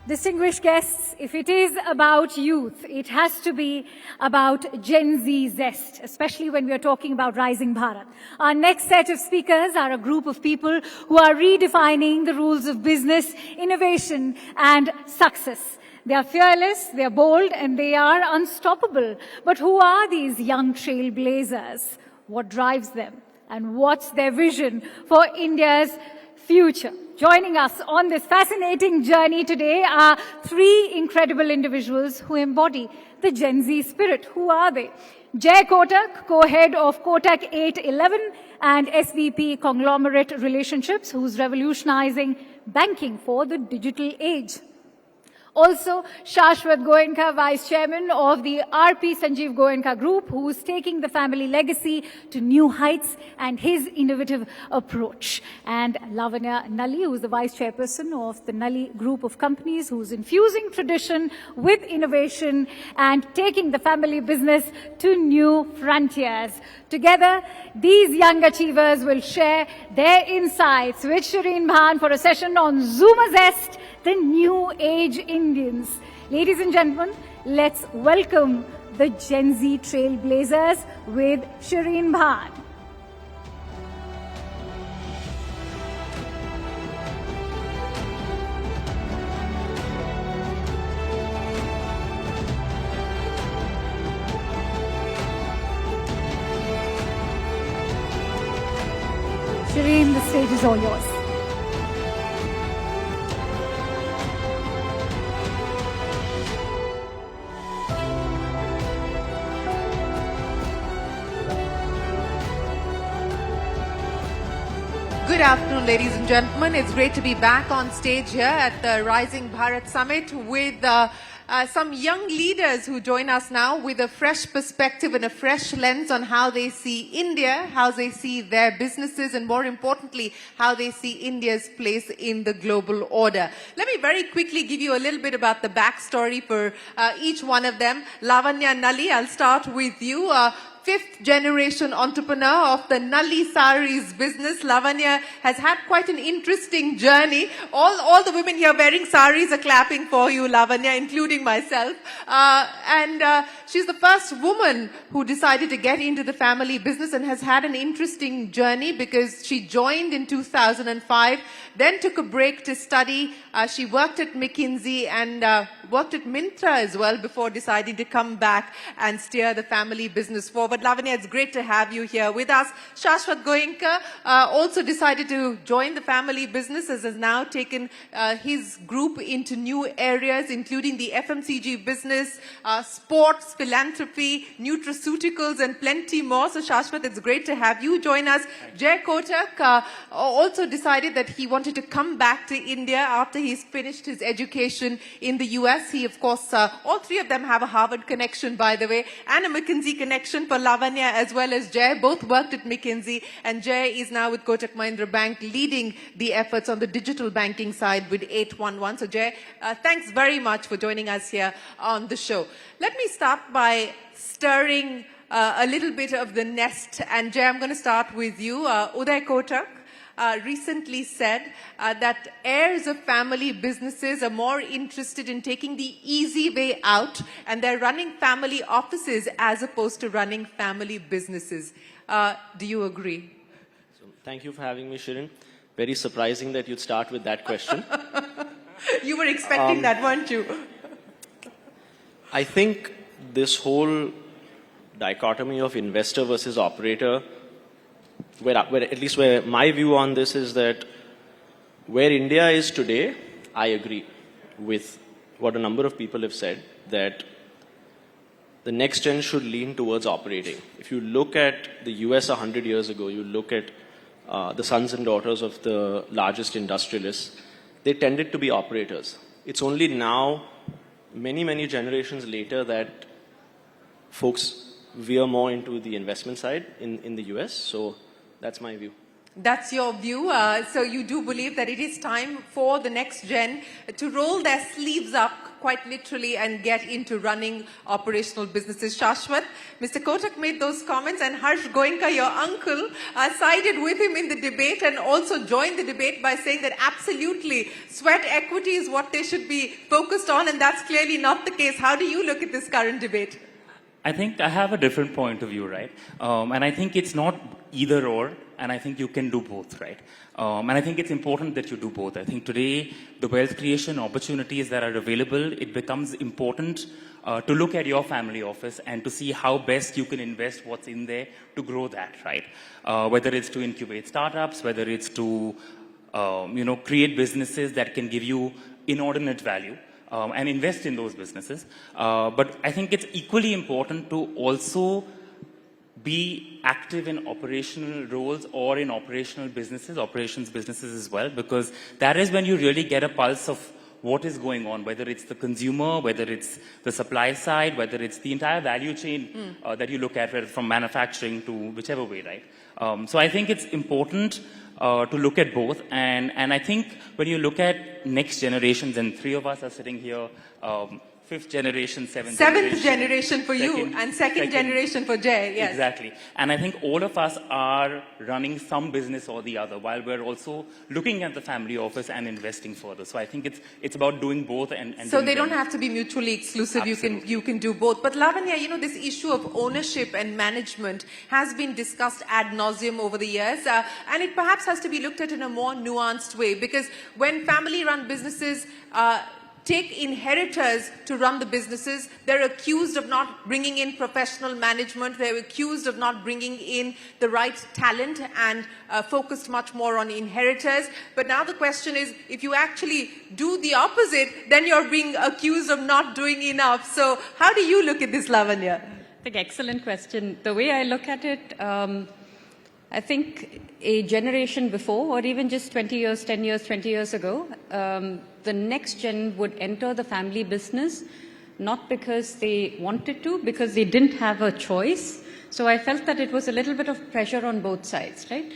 Distinguished guests, if it is about youth, it has to be about Gen Z zest, especially when we are talking about Rising Bharat. Our next set of speakers are a group of people who are redefining the rules of business, innovation, and success. They are fearless, they are bold, and they are unstoppable. But who are these young trailblazers? What drives them? And what's their vision for India's future? Joining us on this fascinating journey today are three incredible individuals who embody the Gen Z spirit. Who are they? Jay Kotak, co-head of Kotak 811 and SVP Conglomerate Relationships, who's revolutionizing banking for the digital age. Also, Shashwat Goenka, Vice Chairman of the RP Sanjeev Goenka Group, who is taking the family legacy to new heights and his innovative approach. And Lavanya Nalli, who is the Vice Chairperson of the Nalli Group of Companies, who is infusing tradition with innovation and taking the family business to new frontiers. Together, these young achievers will share their insights with Shireen Bhan for a session on Zoomer Zest, the new age Indians. Ladies and gentlemen, let's welcome the Gen Z trailblazers with Shireen Bhan. Shireen, the stage is all yours. Good afternoon, ladies and gentlemen. It's great to be back on stage here at the Rising Bharat Summit with some young leaders who join us now with a fresh perspective and a fresh lens on how they see India, how they see their businesses, and more importantly, how they see India's place in the global order. Let me very quickly give you a little bit about the backstory for each one of them. Lavanya Nalli, I'll start with you. Fifth generation entrepreneur of the Nalli Saris business. Lavanya has had quite an interesting journey. All the women here wearing saris are clapping for you, Lavanya, including myself. She's the first woman who decided to get into the family business and has had an interesting journey because she joined in 2005, then took a break to study. She worked at McKinsey and worked at Myntra as well before deciding to come back and steer the family business forward. Lavanya, it's great to have you here with us. Shashwat Goenka also decided to join the family business, as has now taken his group into new areas, including the FMCG business, sports, philanthropy, nutraceuticals, and plenty more. So Shashwat, it's great to have you join us. Jay Kotak also decided that he wanted to come back to India after he's finished his education in the US. He, of course, all three of them have a Harvard connection, by the way, and a McKinsey connection for Lavanya as well as Jay. Both worked at McKinsey, and Jay is now with Kotak Mahindra Bank leading the efforts on the digital banking side with 811. So Jay, thanks very much for joining us here on the show. Let me start by stirring a little bit of the nest. And Jay, I'm going to start with you. Uday Kotak recently said that heirs of family businesses are more interested in taking the easy way out, and they're running family offices as opposed to running family businesses. Do you agree? So, thank you for having me, Shireen. Very surprising that you'd start with that question. You were expecting that, weren't you? I think this whole dichotomy of investor versus operator, where at least where my view on this is that where India is today, I agree with what a number of people have said, that the next gen should lean towards operating. If you look at the US 100 years ago, you look at the sons and daughters of the largest industrialists, they tended to be operators. It's only now, many generations later, that folks veer more into the investment side in the US. So that's my view. That's your view. So you do believe that it is time for the next gen to roll their sleeves up quite literally and get into running operational businesses. Shashwat, Mr. Kotak made those comments, and Harsh Goenka, your uncle, sided with him in the debate and also joined the debate by saying that absolutely sweat equity is what they should be focused on, and that's clearly not the case. How do you look at this current debate? I think I have a different point of view, right? And I think it's not either or, and I think you can do both, right? And I think it's important that you do both. I think today, the wealth creation opportunities that are available, it becomes important to look at your family office and to see how best you can invest what's in there to grow that, right? Whether it's to incubate startups, whether it's to, create businesses that can give you inordinate value. And invest in those businesses. But I think it's equally important to also be active in operational roles or in operations businesses as well, because that is when you really get a pulse of what is going on, whether it's the consumer, whether it's the supply side, whether it's the entire value chain that you look at, whether from manufacturing to whichever way, right? So I think it's important to look at both. And I think when you look at next generations, and three of us are sitting here, fifth generation, seventh generation for you, and second generation for Jay, yes. Exactly. And I think all of us are running some business or the other, while we're also looking at the family office and investing further. So I think it's about doing both and so they don't have to be mutually exclusive. Absolutely. You can do both. But Lavanya, this issue of ownership and management has been discussed ad nauseum over the years, and it perhaps has to be looked at in a more nuanced way, because when family-run businesses take inheritors to run the businesses, they're accused of not bringing in professional management, they're accused of not bringing in the right talent and focused much more on inheritors. But now the question is, if you actually do the opposite, then you're being accused of not doing enough. So how do you look at this, Lavanya? I think excellent question. The way I look at it, I think a generation before, or even just 20 years, 10 years, 20 years ago, the next gen would enter the family business not because they wanted to, because they didn't have a choice. So I felt that it was a little bit of pressure on both sides, right?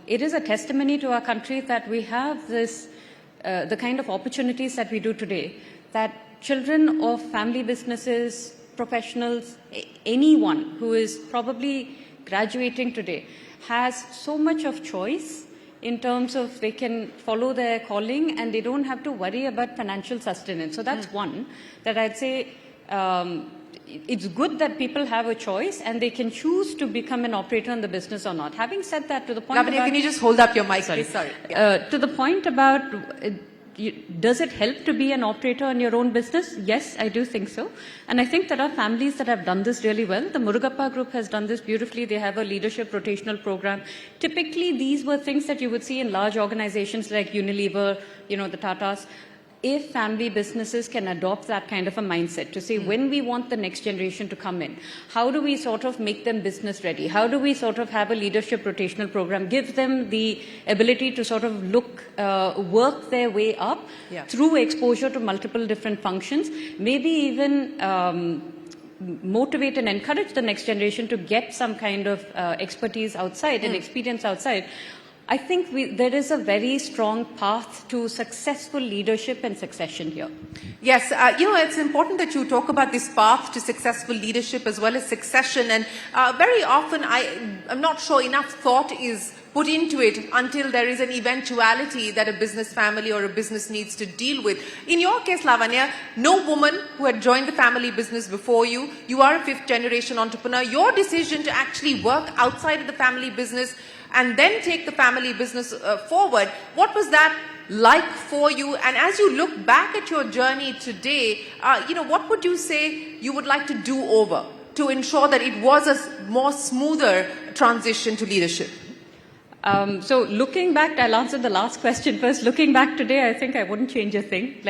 It is a testimony to our country that we have this, the kind of opportunities that we do today, that children of family businesses, professionals, anyone who is probably graduating today has so much of choice in terms of they can follow their calling and they don't have to worry about financial sustenance. So that's one that I'd say it's good that people have a choice and they can choose to become an operator in the business or not. Having said that, to the point Lavanya, can you just hold up your mic, sorry. please? Sorry. To the point about does it help to be an operator in your own business? Yes, I do think so. And I think there are families that have done this really well. The Murugappa Group has done this beautifully. They have a leadership rotational program. Typically, these were things that you would see in large organizations like Unilever, the Tatas. If family businesses can adopt that kind of a mindset to say when we want the next generation to come in, how do we sort of make them business ready? How do we sort of have a leadership rotational program, give them the ability to sort of work their way up through exposure to multiple different functions, maybe even motivate and encourage the next generation to get some kind of expertise outside and experience outside. I think there is a very strong path to successful leadership and succession here. Yes, it's important that you talk about this path to successful leadership as well as succession. And very often, I'm not sure enough thought is put into it until there is an eventuality that a business family or a business needs to deal with. In your case, Lavanya, no woman who had joined the family business before you, you are a fifth generation entrepreneur. Your decision to actually work outside of the family business and then take the family business forward, what was that like for you? And as you look back at your journey today, what would you say you would like to do over to ensure that it was a more smoother transition to leadership? So looking back, I'll answer the last question first. Looking back today, I think I wouldn't change a thing.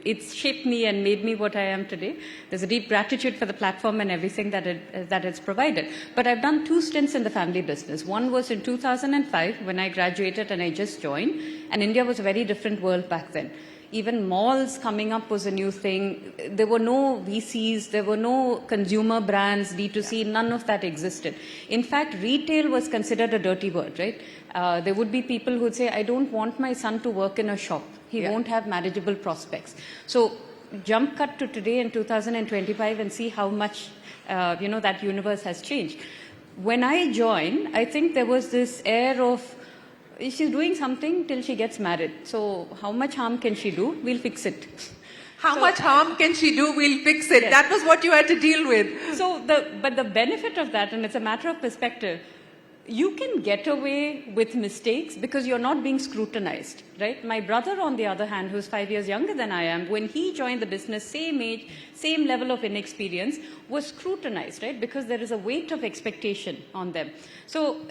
It's shaped me and made me what I am today. There's a deep gratitude for the platform and everything that it's provided. But I've done 2 stints in the family business. One was in 2005 when I graduated and I just joined. And India was a very different world back then. Even malls coming up was a new thing. There were no VCs, there were no consumer brands, D2C, none of that existed. In fact, retail was considered a dirty word, right? There would be people who would say, I don't want my son to work in a shop. He won't have manageable prospects. So jump cut to today in 2025 and see how much, that universe has changed. When I joined, I think there was this air of, she's doing something till she gets married. So how much harm can she do? We'll fix it. How much harm can she do? We'll fix it. Yes. That was what you had to deal with. So but the benefit of that, and it's a matter of perspective, you can get away with mistakes because you're not being scrutinized, right? My brother, on the other hand, who's 5 years younger than I am, when he joined the business, same age, same level of inexperience, was scrutinized, right? Because there is a weight of expectation on them. So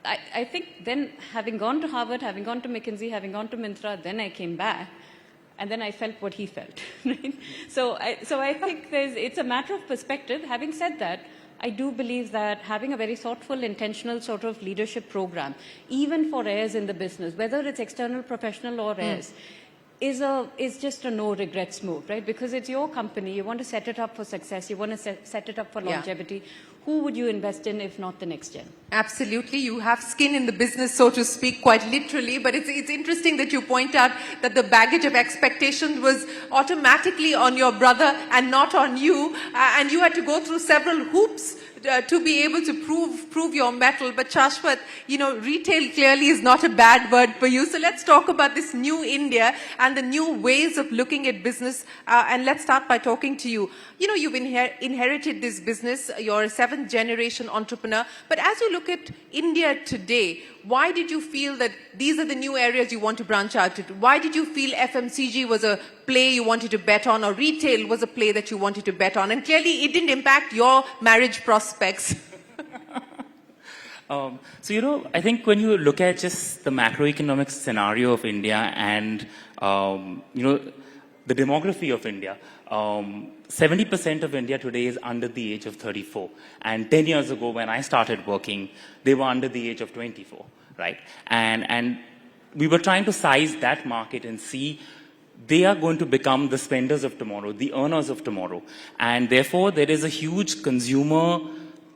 I think then, having gone to Harvard, having gone to McKinsey, having gone to Myntra, then I came back. And then I felt what he felt, right? So I think it's a matter of perspective. Having said that, I do believe that having a very thoughtful, intentional sort of leadership program, even for heirs in the business, whether it's external, professional or heirs, is just a no regrets move, right? Because it's your company. You want to set it up for success. You want to set it up for longevity. Who would you invest in if not the next gen? Absolutely. You have skin in the business, so to speak, quite literally. But it's interesting that you point out that the baggage of expectations was automatically on your brother and not on you. And you had to go through several hoops to be able to prove your mettle. But Shashwat, retail clearly is not a bad word for you. So let's talk about this new India and the new ways of looking at business. And let's start by talking to you. You've inherited this business. You're a 7th generation entrepreneur. But as you look at India today, why did you feel that these are the new areas you want to branch out to? Why did you feel FMCG was a play you wanted to bet on, or retail was a play that you wanted to bet on? And clearly it didn't impact your marriage prospects. I think when you look at just the macroeconomic scenario of India and, the demography of India, 70% of India today is under the age of 34. And 10 years ago, when I started working, they were under the age of 24, right? And we were trying to size that market and see they are going to become the spenders of tomorrow, the earners of tomorrow. And therefore, there is a huge consumer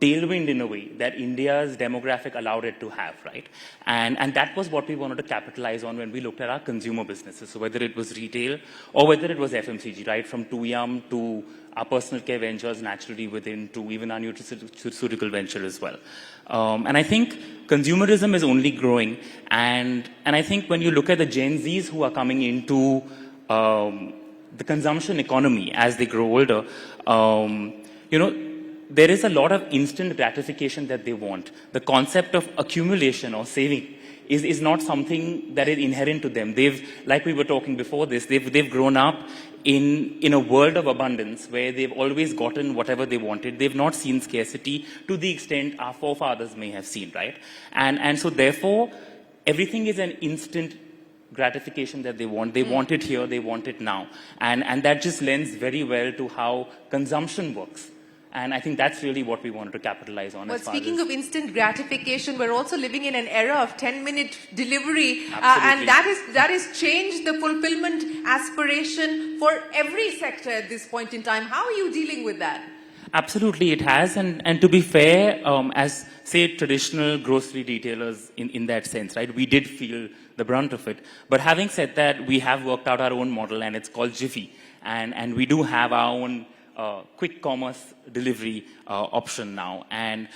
tailwind in a way that India's demographic allowed it to have, right? And that was what we wanted to capitalize on when we looked at our consumer businesses. So whether it was retail or whether it was FMCG, right? From 2Yum to our personal care ventures, naturally within, to even our nutraceutical venture as well. And I think consumerism is only growing. And I think when you look at the Gen Zs who are coming into the consumption economy as they grow older, there is a lot of instant gratification that they want. The concept of accumulation or saving is not something that is inherent to them. Like we were talking before this, they've grown up in a world of abundance where they've always gotten whatever they wanted. They've not seen scarcity to the extent our forefathers may have seen, right? And so therefore, everything is an instant gratification that they want. They want it here, they want it now. And that just lends very well to how consumption works. And I think that's really what we wanted to capitalize on. Well, speaking of instant gratification, we're also living in an era of 10-minute delivery. And that has changed the fulfillment aspiration for every sector at this point in time. How are you dealing with that? Absolutely, it has. And to be fair, as, say, traditional grocery retailers in that sense, right, we did feel the brunt of it. But having said that, we have worked out our own model, and it's called Jiffy. And we do have our own quick commerce delivery option now.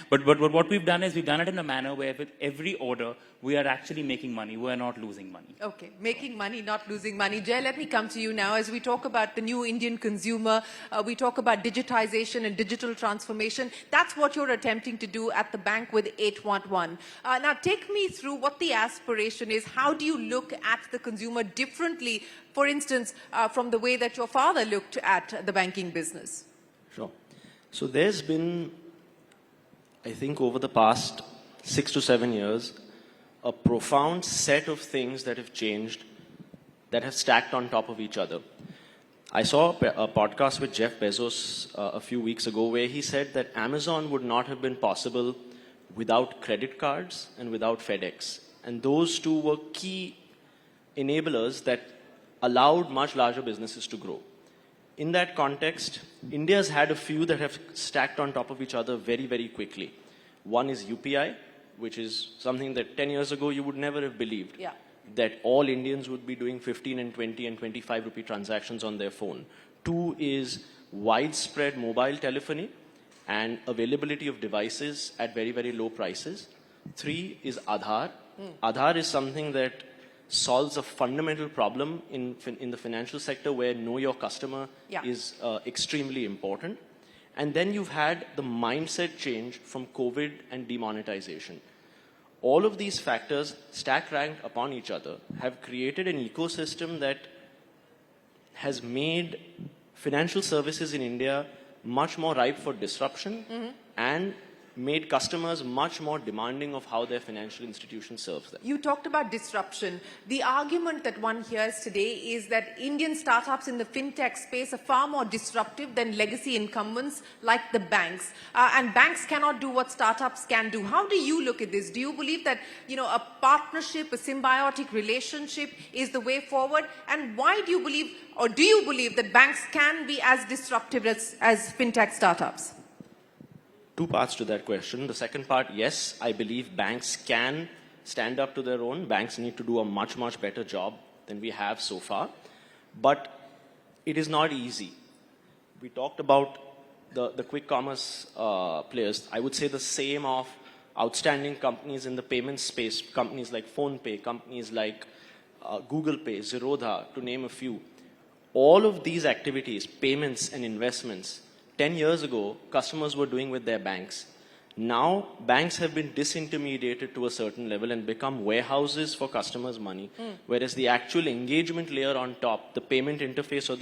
But what we've done is we've done it in a manner where with every order, we are actually making money. We're not losing money. Okay, making money, not losing money. Jay, let me come to you now. As we talk about the new Indian consumer, we talk about digitization and digital transformation. That's what you're attempting to do at the bank with 811. Now, take me through what the aspiration is. How do you look at the consumer differently, for instance, from the way that your father looked at the banking business? Sure. So there's been, I think, over the past 6 to 7 years, a profound set of things that have changed, that have stacked on top of each other. I saw a podcast with Jeff Bezos a few weeks ago where he said that Amazon would not have been possible without credit cards and without FedEx. And those two were key enablers that allowed much larger businesses to grow. In that context, India's had a few that have stacked on top of each other very, very quickly. One is UPI, which is something that 10 years ago you would never have believed. Yeah. That all Indians would be doing 15 and 20 and 25 rupee transactions on their phone. Two is widespread mobile telephony and availability of devices at very, very low prices. Three is Aadhaar. Aadhaar is something that solves a fundamental problem in the financial sector where know your customer is extremely important. And then you've had the mindset change from COVID and demonetization. All of these factors, stack ranked upon each other, have created an ecosystem that has made financial services in India much more ripe for disruption and made customers much more demanding of how their financial institution serves them. You talked about disruption. The argument that one hears today is that Indian startups in the fintech space are far more disruptive than legacy incumbents like the banks. And banks cannot do what startups can do. How do you look at this? Do you believe that, a partnership, a symbiotic relationship is the way forward? And why do you believe, or do you believe that banks can be as disruptive as fintech startups? Two parts to that question. The second part, yes, I believe banks can stand up to their own. Banks need to do a much, much better job than we have so far. But it is not easy. We talked about the quick commerce players. I would say the same of outstanding companies in the payment space, companies like PhonePe, companies like Google Pay, Zerodha, to name a few. All of these activities, payments and investments, 10 years ago, customers were doing with their banks. Now, banks have been disintermediated to a certain level and become warehouses for customers' money, whereas the actual engagement layer on top, the payment interface or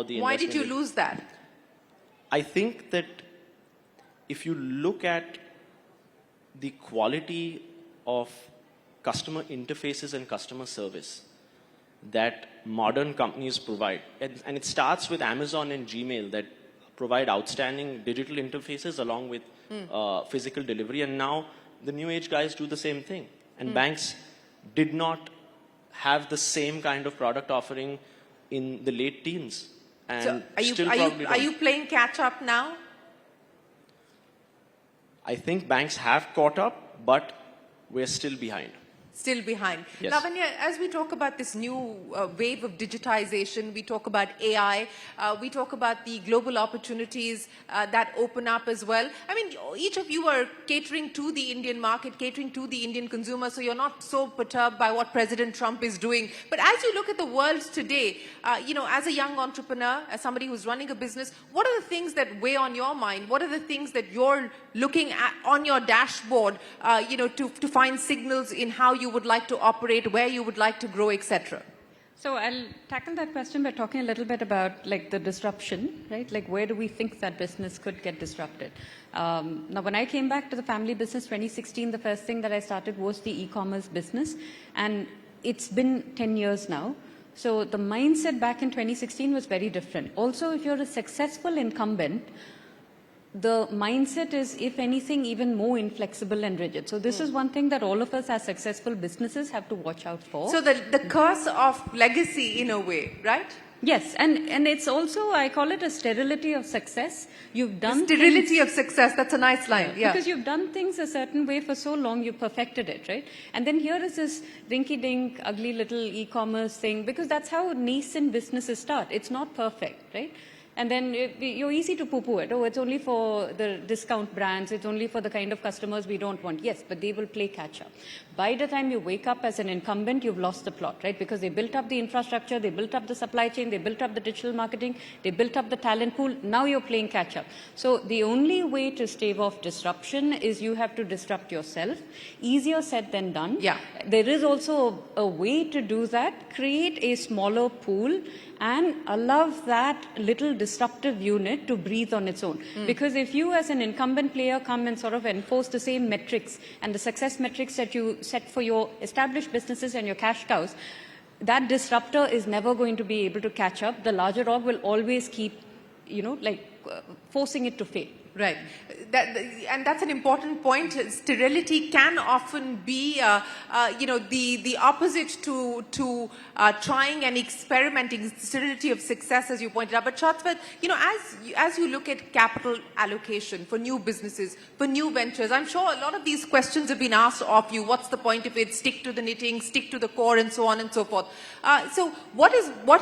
the Why did you investment- lose that? I think that if you look at the quality of customer interfaces and customer service that modern companies provide, and it starts with Amazon and Gmail that provide outstanding digital interfaces along with physical delivery. And now the new age guys do the same thing. And banks did not have the same kind of product offering in the late teens. And So are you playing catch up now? I think banks have caught up, but we're still behind. Still behind. Yes. Lavanya, as we talk about this new wave of digitization, we talk about AI, we talk about the global opportunities that open up as well. I mean, each of you are catering to the Indian market, catering to the Indian consumer, so you're not so perturbed by what President Trump is doing. But as you look at the world today, as a young entrepreneur, as somebody who's running a business, what are the things that weigh on your mind? What are the things that you're looking at on your dashboard, to find signals in how you would like to operate, where you would like to grow, etc.? So I'll tackle that question by talking a little bit about the disruption, right? Like where do we think that business could get disrupted? Now, when I came back to the family business 2016, the first thing that I started was the e-commerce business, and it's been 10 years now. So the mindset back in 2016 was very different. Also, if you're a successful incumbent, the mindset is, if anything, even more inflexible and rigid. So this is one thing that all of us as successful businesses have to watch out for. So the curse of legacy in a way, right? Yes, and it's also, I call it a sterility of success. You've done Sterility of success, that's a nice line. Yeah. Because you've done things a certain way for so long, you perfected it, right? And then here is this rinky-dink, ugly little e-commerce thing, because that's how nascent businesses start. It's not perfect, right? And then you're easy to poo-poo it. Oh, it's only for the discount brands. It's only for the kind of customers we don't want. Yes, but they will play catch-up. By the time you wake up as an incumbent, you've lost the plot, right? Because they built up the infrastructure, they built up the supply chain, they built up the digital marketing, they built up the talent pool. Now you're playing catch-up. So the only way to stave off disruption is you have to disrupt yourself. Easier said than done. Yeah. There is also a way to do that. Create a smaller pool and allow that little disruptive unit to breathe on its own. Because if you as an incumbent player come and sort of enforce the same metrics and the success metrics that you set for your established businesses and your cash cows, that disruptor is never going to be able to catch up. The larger dog will always keep, forcing it to fail. Right. And that's an important point. Sterility can often be, the opposite to trying and experimenting. Sterility of success, as you pointed out. But Shashwat, as you look at capital allocation for new businesses, for new ventures, I'm sure a lot of these questions have been asked of you. What's the point of it? Stick to the knitting, stick to the core, and so on and so forth. So what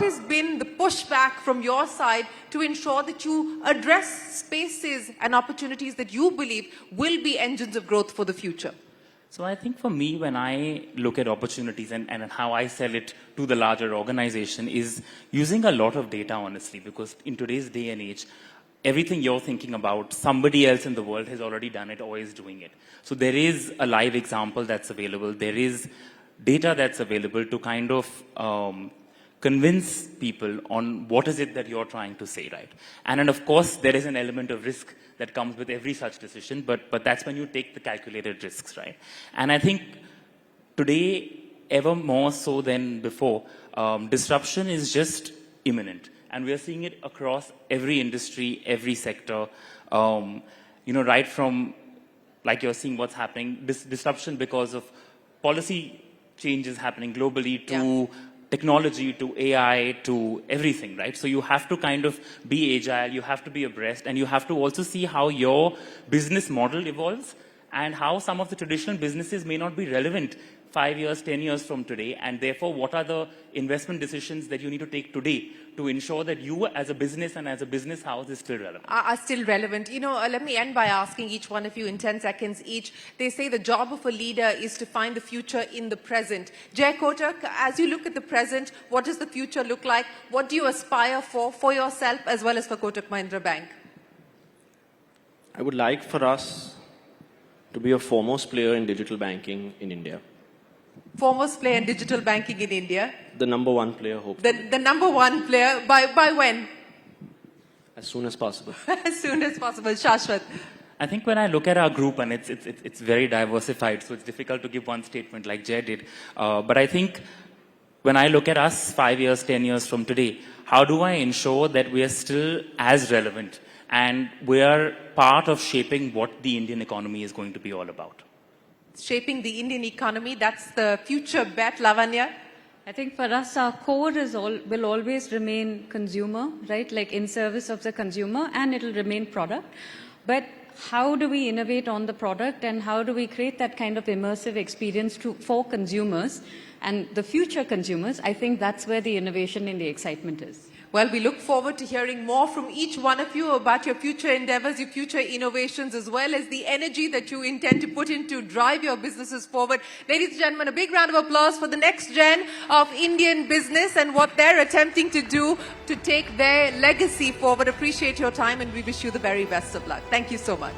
has been the pushback from your side to ensure that you address spaces and opportunities that you believe will be engines of growth for the future? So I think for me, when I look at opportunities and how I sell it to the larger organization is using a lot of data, honestly, because in today's day and age, everything you're thinking about, somebody else in the world has already done it or is doing it. So there is a live example that's available. There is data that's available to kind of convince people on what is it that you're trying to say, right? And then, of course, there is an element of risk that comes with every such decision, but that's when you take the calculated risks, right? And I think today, ever more so than before, disruption is just imminent. And we are seeing it across every industry, every sector, right from, like you're seeing what's happening, disruption because of policy changes happening globally to technology, to AI, to everything, right? So you have to kind of be agile, you have to be abreast, and you have to also see how your business model evolves and how some of the traditional businesses may not be relevant 5 years, 10 years from today, and therefore what are the investment decisions that you need to take today to ensure that you as a business and as a business house is still relevant? Are still relevant. Let me end by asking each one of you in 10 seconds each. They say the job of a leader is to find the future in the present. Jay Kotak, as you look at the present, what does the future look like? What do you aspire for yourself as well as for Kotak Mahindra Bank? I would like for us to be a foremost player in digital banking in India. Foremost player in digital banking in India. The number one player, hopefully. The number one player, by when? As soon as possible. As soon as possible. Shashwat. I think when I look at our group, and it's very diversified, so it's difficult to give one statement like Jay did. But I think when I look at us 5 years, 10 years from today, how do I ensure that we are still as relevant and we are part of shaping what the Indian economy is going to be all about? Shaping the Indian economy, that's the future bet, Lavanya. I think for us, our core will always remain consumer, right? Like in service of the consumer, and it'll remain product. But how do we innovate on the product, and how do we create that kind of immersive experience for consumers and the future consumers? I think that's where the innovation and the excitement is. Well, we look forward to hearing more from each one of you about your future endeavors, your future innovations, as well as the energy that you intend to put in to drive your businesses forward. Ladies and gentlemen, a big round of applause for the next gen of Indian business and what they're attempting to do to take their legacy forward. Appreciate your time, and we wish you the very best of luck. Thank you so much.